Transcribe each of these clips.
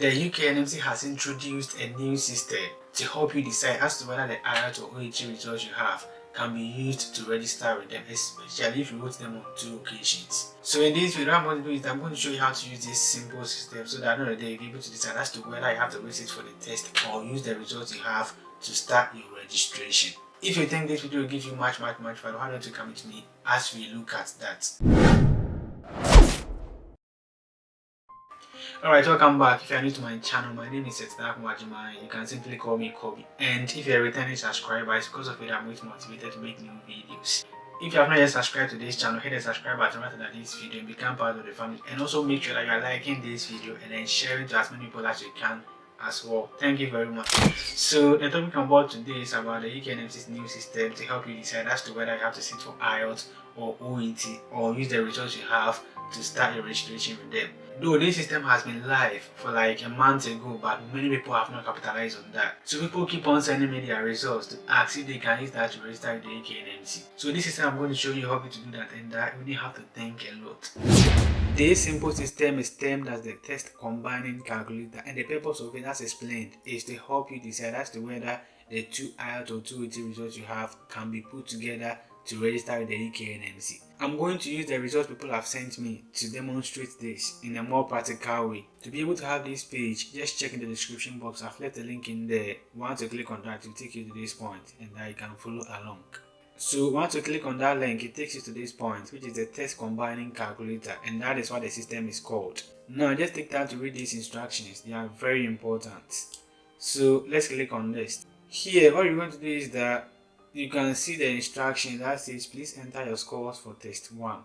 The UK NMC has introduced a new system to help you decide as to whether the IELTS or OET results you have can be used to register with them, especially if you wrote them on 2 occasions. So in this video, what I'm going to do is I'm going to show you how to use this simple system so that at the end of the day you'll be able to decide as to whether you have to wait for the test or use the results you have to start your registration. If you think this video will give you much value, why don't you come with me as we look at that. Alright, welcome back. If you are new to my channel, my name is Majima. You can simply call me Kobe. And if you are a returning subscriber, it's because of it I'm most motivated to make new videos. If you have not yet subscribed to this channel, hit the subscribe button right under this video and become part of the family. And also make sure that you are liking this video and then sharing to as many people as you can as well. Thank you very much. So the topic I'm about today is about the UK NMC's new system to help you decide as to whether you have to sit for IELTS or OET or use the results you have to start your registration with them. Though this system has been live for like a month ago, but many people have not capitalized on that. So people keep on sending me their results to ask if they can use that to register with the UK NMC. So this system I'm going to show you how to do that, and that you only have to think a lot. This simple system is termed as the test combining calculator, and the purpose of it, as explained, is to help you decide as to whether the 2 IELTS or 2 OET results you have can be put together to register with the UK NMC. I'm going to use the results people have sent me to demonstrate this in a more practical way. To be able to have this page, just check in the description box. I've left a link in there. Once you click on that, it will take you to this point and that you can follow along. So once you click on that link, it takes you to this point, which is the test combining calculator, and that is what the system is called. Now just take time to read these instructions. They are very important. So let's click on this. Here, what you're going to do is that you can see the instruction that says please enter your scores for test 1.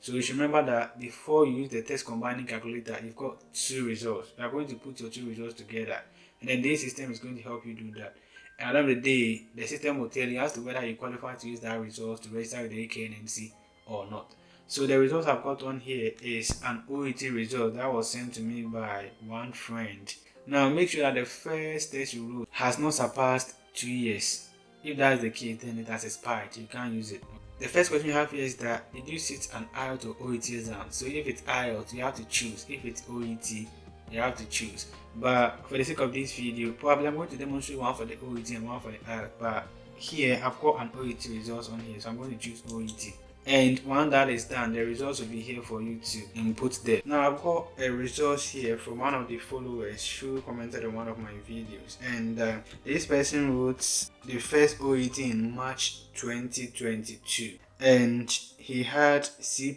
So you should remember that before you use the test combining calculator, you've got 2 results. You are going to put your 2 results together, and then this system is going to help you do that. And at the end of the day, the system will tell you as to whether you qualify to use that result to register with the UK NMC or not. So the results I've got on here is an OET result that was sent to me by one friend. Now make sure that the first test you wrote has not surpassed 2 years. If that is the case, then it has expired. You can't use it. The first question you have here is that did you sit an IELTS or OET exam? So if it's IELTS, you have to choose. If it's OET, you have to choose. But for the sake of this video, probably I'm going to demonstrate one for the OET and one for the IELTS. But here I've got an OET results on here, so I'm going to choose OET. And when that is done, the results will be here for you to input there. Now I've got a results here from one of the followers who commented on one of my videos, and this person wrote the first OET in March 2022, and he had C+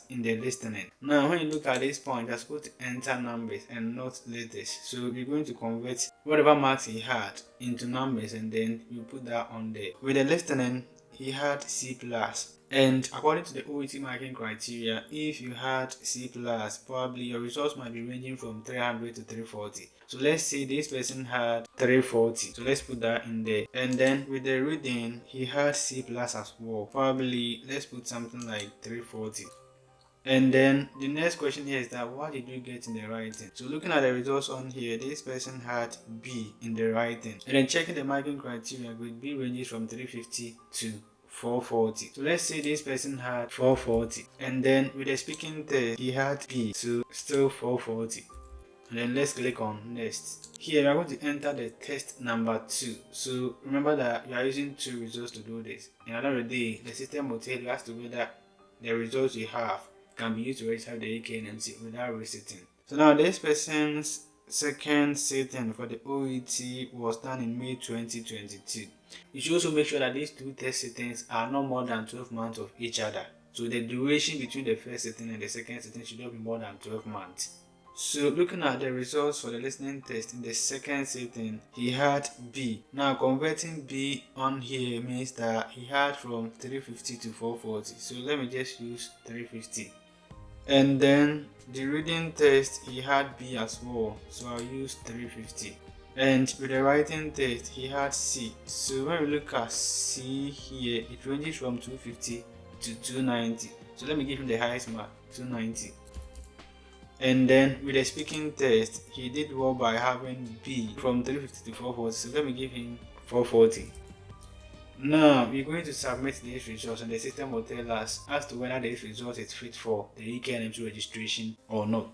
in the listening. Now when you look at this point, you're supposed to enter numbers and not letters. So you're going to convert whatever marks he had into numbers, and then you put that on there. With the listening, he had C+. And according to the OET marking criteria, if you had C+, probably your results might be ranging from 300 to 340. So let's say this person had 340. So let's put that in there. And then with the reading, he had C+ as well. Probably let's put something like 340. And then the next question here is that what did you get in the writing? So looking at the results on here, this person had B in the writing. And then checking the marking criteria, with B ranges from 350 to 440. So let's say this person had 440, and then with the speaking test he had B, so still 440. And then let's click on next. Here we are going to enter the test number 2. So remember that you are using 2 results to do this, and at the end of the day the system will tell you as to whether the results you have can be used to register the UK NMC without resitting. So now this person's second sitting for the OET was done in May 2022. You should also make sure that these 2 test sittings are not more than 12 months of each other. So the duration between the first sitting and the second sitting should not be more than 12 months. So looking at the results for the listening test in the second sitting, he had B. Now converting B on here means that he had from 350 to 440. So let me just use 350. And then the reading test, he had B as well, so I'll use 350. And with the writing test, he had C. So when we look at C here, it ranges from 250 to 290. So let me give him the highest mark, 290. And then with the speaking test, he did well by having B from 350 to 440. So let me give him 440. Now we're going to submit these results, and the system will tell us as to whether this result is fit for the UK NMC registration or not.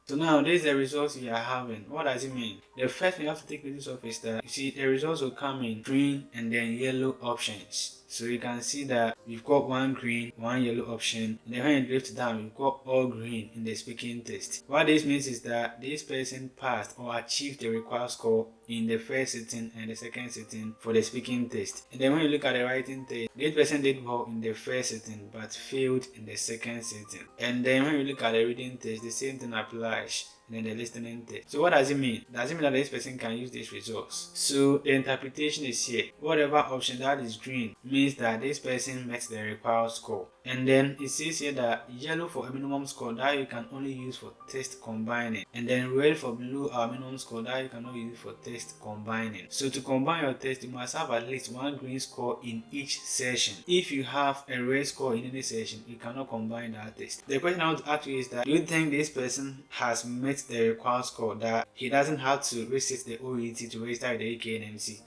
So now this is the results we are having. What does it mean? The first thing you have to take notice of is that you see the results will come in green and then yellow options. So you can see that we've got one green, one yellow option, and then when you drift down, we've got all green in the speaking test. What this means is that this person passed or achieved the required score in the first sitting and the second sitting for the speaking test. And then when you look at the writing test, this person did well in the first sitting but failed in the second sitting. And then when you look at the reading test, the same thing applies. And then the listening test. So what does it mean? Does it mean that this person can use these results? So the interpretation is here. Whatever option that is green means that this person met the required score. And then it says here that yellow for a minimum score that you can only use for test combining. And then red for below our minimum score that you cannot use for test combining. So to combine your test, you must have at least one green score in each session. If you have a red score in any session, you cannot combine that test. The question I want to ask you is that, do you think this person has met the required score that he doesn't have to resit the OET to register with the UK NMC?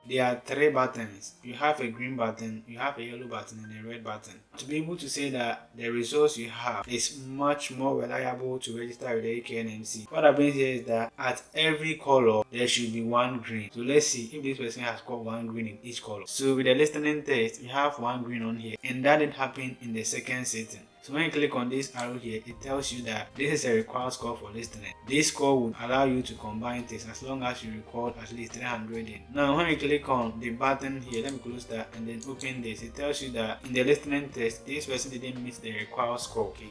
There are three buttons. You have a green button, you have a yellow button, and a red button. To be able to say that the results you have is much more reliable to register with the UK NMC, what happens here is that at every color there should be one green. So let's see if this person has got one green in each color. So with the listening test, we have one green on here, and that didn't happen in the second sitting. So when you click on this arrow here, it tells you that this is a required score for listening. This score would allow you to combine tests as long as you record at least 300 in. Now when you click on the button here, let me close that and then open this, it tells you that in the listening test, this person didn't meet the required score, okay?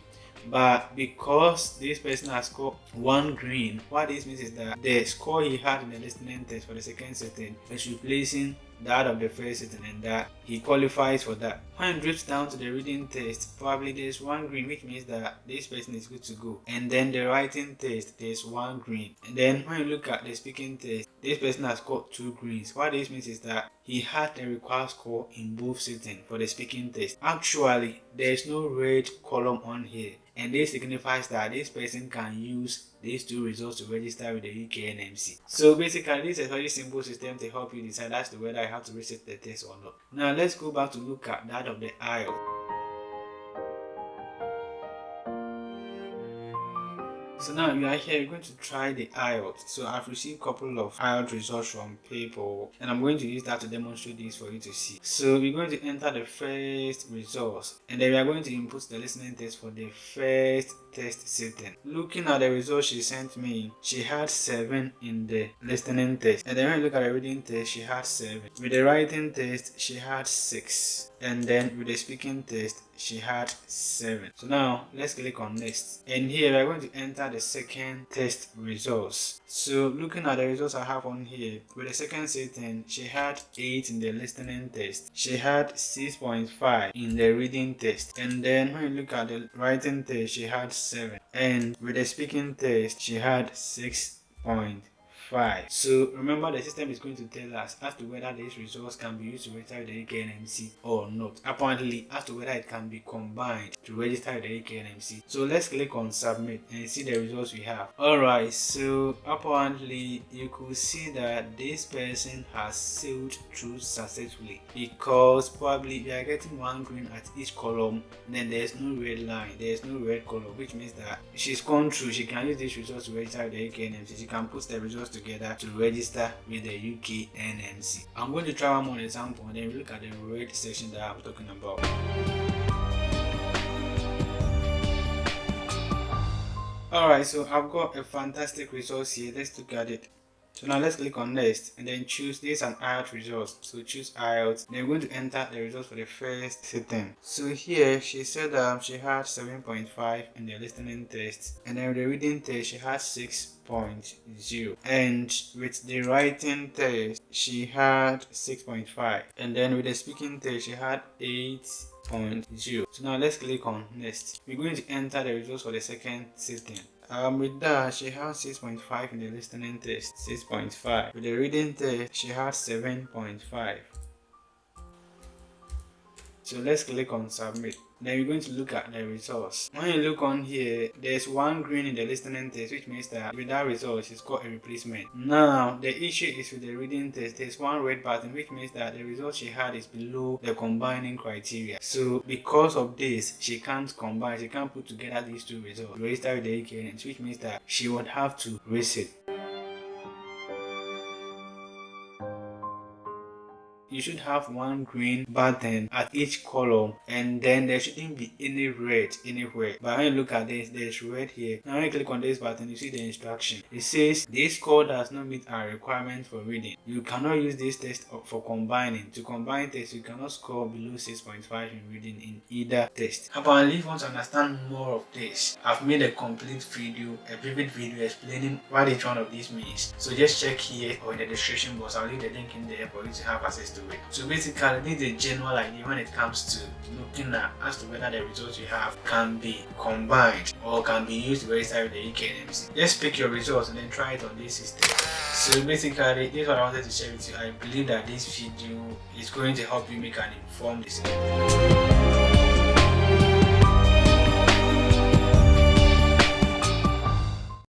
But because this person has scored one green, what this means is that the score he had in the listening test for the second sitting is replacing that of the first sitting, and that he qualifies for that. When it drifts down to the reading test, probably there's one green, which means that this person is good to go. And then the writing test, there's one green. And then when you look at the speaking test, this person has got two greens. What this means is that he had the required score in both sittings for the speaking test. Actually, there's no red column on here, and this signifies that this person can use these two results to register with the UK NMC. So basically, this is a very simple system to help you decide as to whether you have to reset the test or not. Now let's go back to look at that of the IELTS. So now you are here, you're going to try the IELTS. So I've received a couple of IELTS results from people, and I'm going to use that to demonstrate this for you to see. So we're going to enter the first results, and then we are going to input the listening test for the first test sitting. Looking at the results she sent me, she had 7 in the listening test, and then when you look at the reading test, she had 7. With the writing test, she had 6, and then with the speaking test, she had 7. So now let's click on next, and here we're going to enter the second test results. So looking at the results I have on here, with the second sitting, she had 8 in the listening test, she had 6.5 in the reading test, and then when you look at the writing test, she had 7, and with the speaking test, she had 6.5. So remember, the system is going to tell us as to whether these results can be used to register with the UK NMC or not. Apparently, as to whether it can be combined to register with the UK NMC. So let's click on submit and see the results we have. Alright, so apparently you could see that this person has sailed through successfully, because probably we are getting one green at each column, then there's no red line, there's no red column, which means that she's gone through. She can use these results to register with the UK NMC. She can put the results together to register with the UK NMC. I'm going to try one more example, and then we look at the red section that I'm talking about. Alright, so I've got a fantastic results here. Let's look at it. So now let's click on next and then choose this and IELTS results. So choose IELTS. Then we're going to enter the results for the first sitting. So here she said she had 7.5 in the listening test, and then with the reading test she had 6.0, and with the writing test she had 6.5, and then with the speaking test she had 8.0. So now let's click on next. We're going to enter the results for the second sitting. With that, she had 6.5 in the listening test, 6.5. With the reading test, she had 7.5. So let's click on submit. Then we're going to look at the results. When you look on here, there's one green in the listening test, which means that with that result, it's called a replacement. Now, the issue is with the reading test. There's one red button, which means that the result she had is below the combining criteria. So because of this, she can't combine, she can't put together these two results to register with the UK NMC, which means that she would have to resit. You should have one green button at each column, and then there shouldn't be any red anywhere. But when you look at this, there's red here. Now when you click on this button, you see the instruction. It says this score does not meet our requirement for reading. You cannot use this test for combining. To combine tests, you cannot score below 6.5 in reading in either test. Apparently, if you want to understand more of this, I've made a complete video, a vivid video explaining what each one of these means. So just check here or in the description box. I'll leave the link in there for you to have access to it. So basically, this is a general idea when it comes to looking at as to whether the results you have can be combined or can be used to register with the UK NMC. Just pick your results and then try it on this system. So basically, this is what I wanted to share with you. I believe that this video is going to help you make an informed decision.